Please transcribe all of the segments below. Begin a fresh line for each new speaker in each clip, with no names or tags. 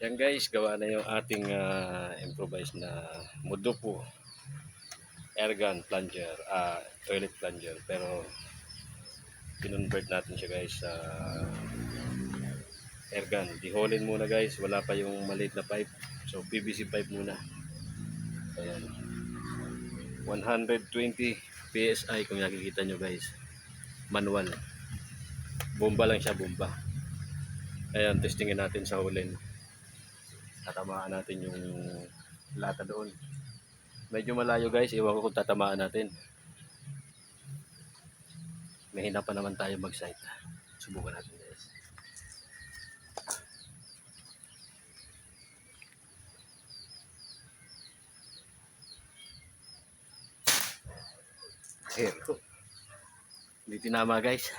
Yan guys, gawa na yung ating improvised na Mudupo airgun plunger, toilet plunger, pero kinonvert natin siya guys sa airgun. Diholin muna guys, wala pa yung maliit na pipe, so PVC pipe muna. Ayan, 120 PSI kung nakikita nyo guys, manual, bomba lang siya, bomba. Ayan, testingin natin sa hulin, tatamaan natin yung lata doon. Medyo malayo guys, iwan ko kung tatamaan natin. Mahina pa naman tayo mag-sight. Subukan natin guys. Hindi tinama guys.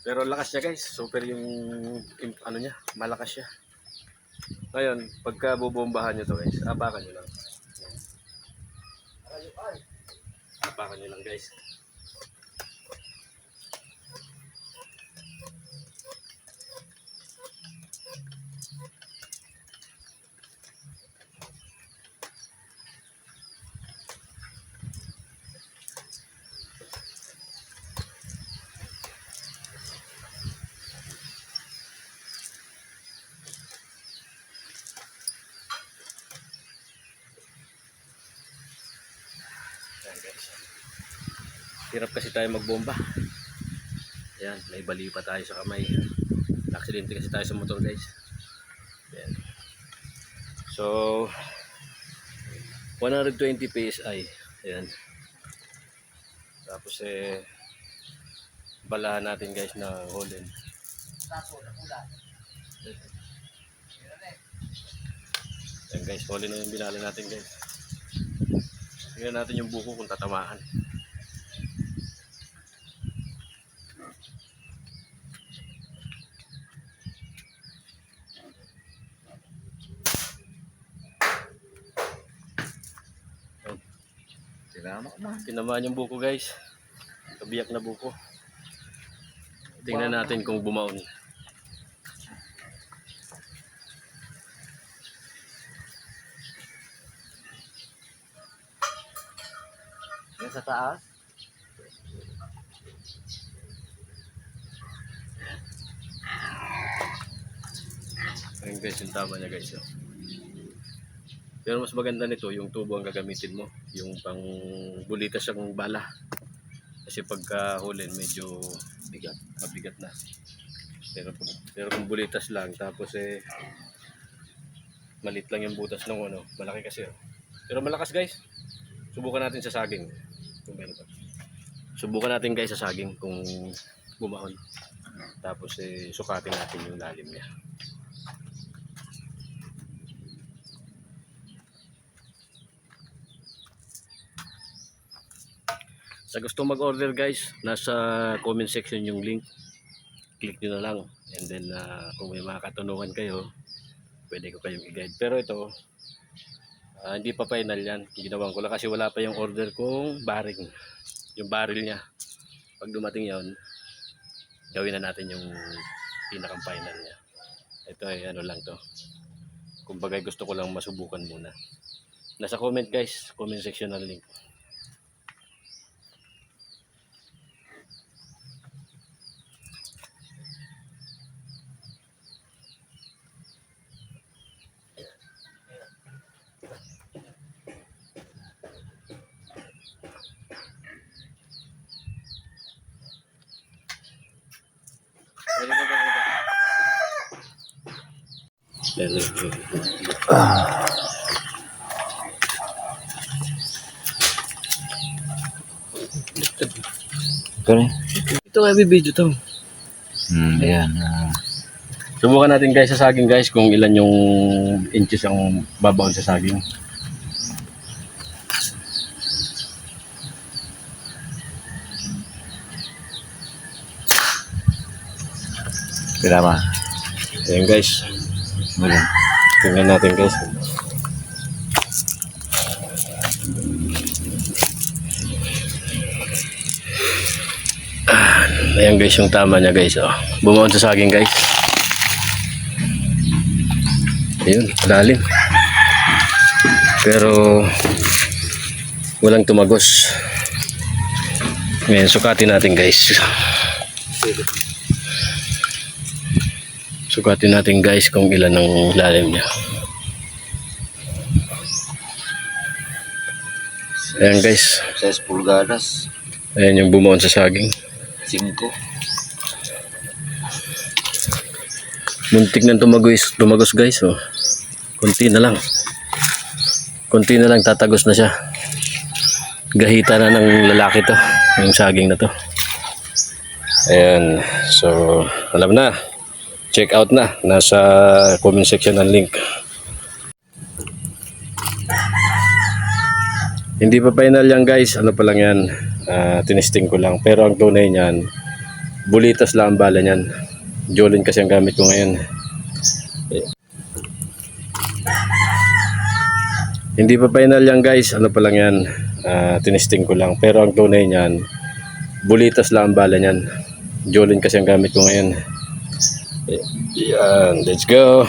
Pero lakas niya guys. Super yung ano niya, malakas siya. Ngayon, pagka bubombahan nyo to guys, apakan nyo lang. Apakan nyo lang guys. Ayan guys. Hirap kasi tayo magbomba. Ayan, may bali pa tayo sa kamay. Aksidente kasi tayo sa motor guys. Ayan. So 120 PSI. Ayan. Tapos balahan natin guys na holen. Ayan guys, holen na yung binali natin guys. Tingnan natin yung buko kung tatamaan. Tinamaan yung buko guys. Kabiyak na buko. Tingnan natin kung bumaon.
Yan sa taas.
Ayun guys, yung tama niya guys. Pero mas maganda nito yung tubo ang gagamitin mo, yung pang bulitas ang bala. Kasi pagka hulin medyo mabigat na. Pero kung bulitas lang tapos maliit lang yung butas ng ano, malaki kasi. Pero malakas guys. Subukan natin sa saging. Kung meron pa. Subukan natin guys sa saging kung bumaon. Tapos sukatin natin yung lalim niya. Sa gusto mag-order guys, nasa comment section yung link. Click nyo na lang. And then kung may mga katanungan kayo, pwede ko kayong i-guide. Pero ito, hindi pa final yan. Ginawan ko lang kasi wala pa yung order kong bearing. Yung barrel niya. Pag dumating yon, gawin na natin yung pinakang final niya. Ito ay ano lang to. Kumbaga gusto ko lang masubukan muna. Nasa comment guys, comment section ng link. Ito ay video to.
Ayan.
Subukan natin guys sa saging guys kung ilan yung inches ang babaon sa saging.
Tama.
Ayan guys.
Ayan.
Tingnan natin guys. Ayan guys yung tama niya guys. Oh. Bumaon sa saging guys. Ayun, lalim. Pero walang tumagos. Ngayon sukatin natin guys. Sukatin natin guys kung ilan ang lalim niya. Ayan guys.
6 pulgadas.
Ayan yung bumaon sa saging.
5.
Muntik na tumagos guys. Oh. Kunti na lang. Kunti na lang tatagos na siya. Gahita na ng lalaki to. Yung saging na to. Ayan. So, alam na. Check out na. Nasa comment section ang link. Hindi pa final yan guys. Ano pa lang yan. Tinesting ko lang. Pero ang tunay niyan, bulitas lang ang bala niyan. Jolin kasi ang gamit ko ngayon. Hindi pa final yan guys. Ano pa lang yan. Tinesting ko lang. Pero ang tunay niyan, bulitas lang ang bala niyan. Jolin kasi ang gamit ko ngayon. Yan. Let's go.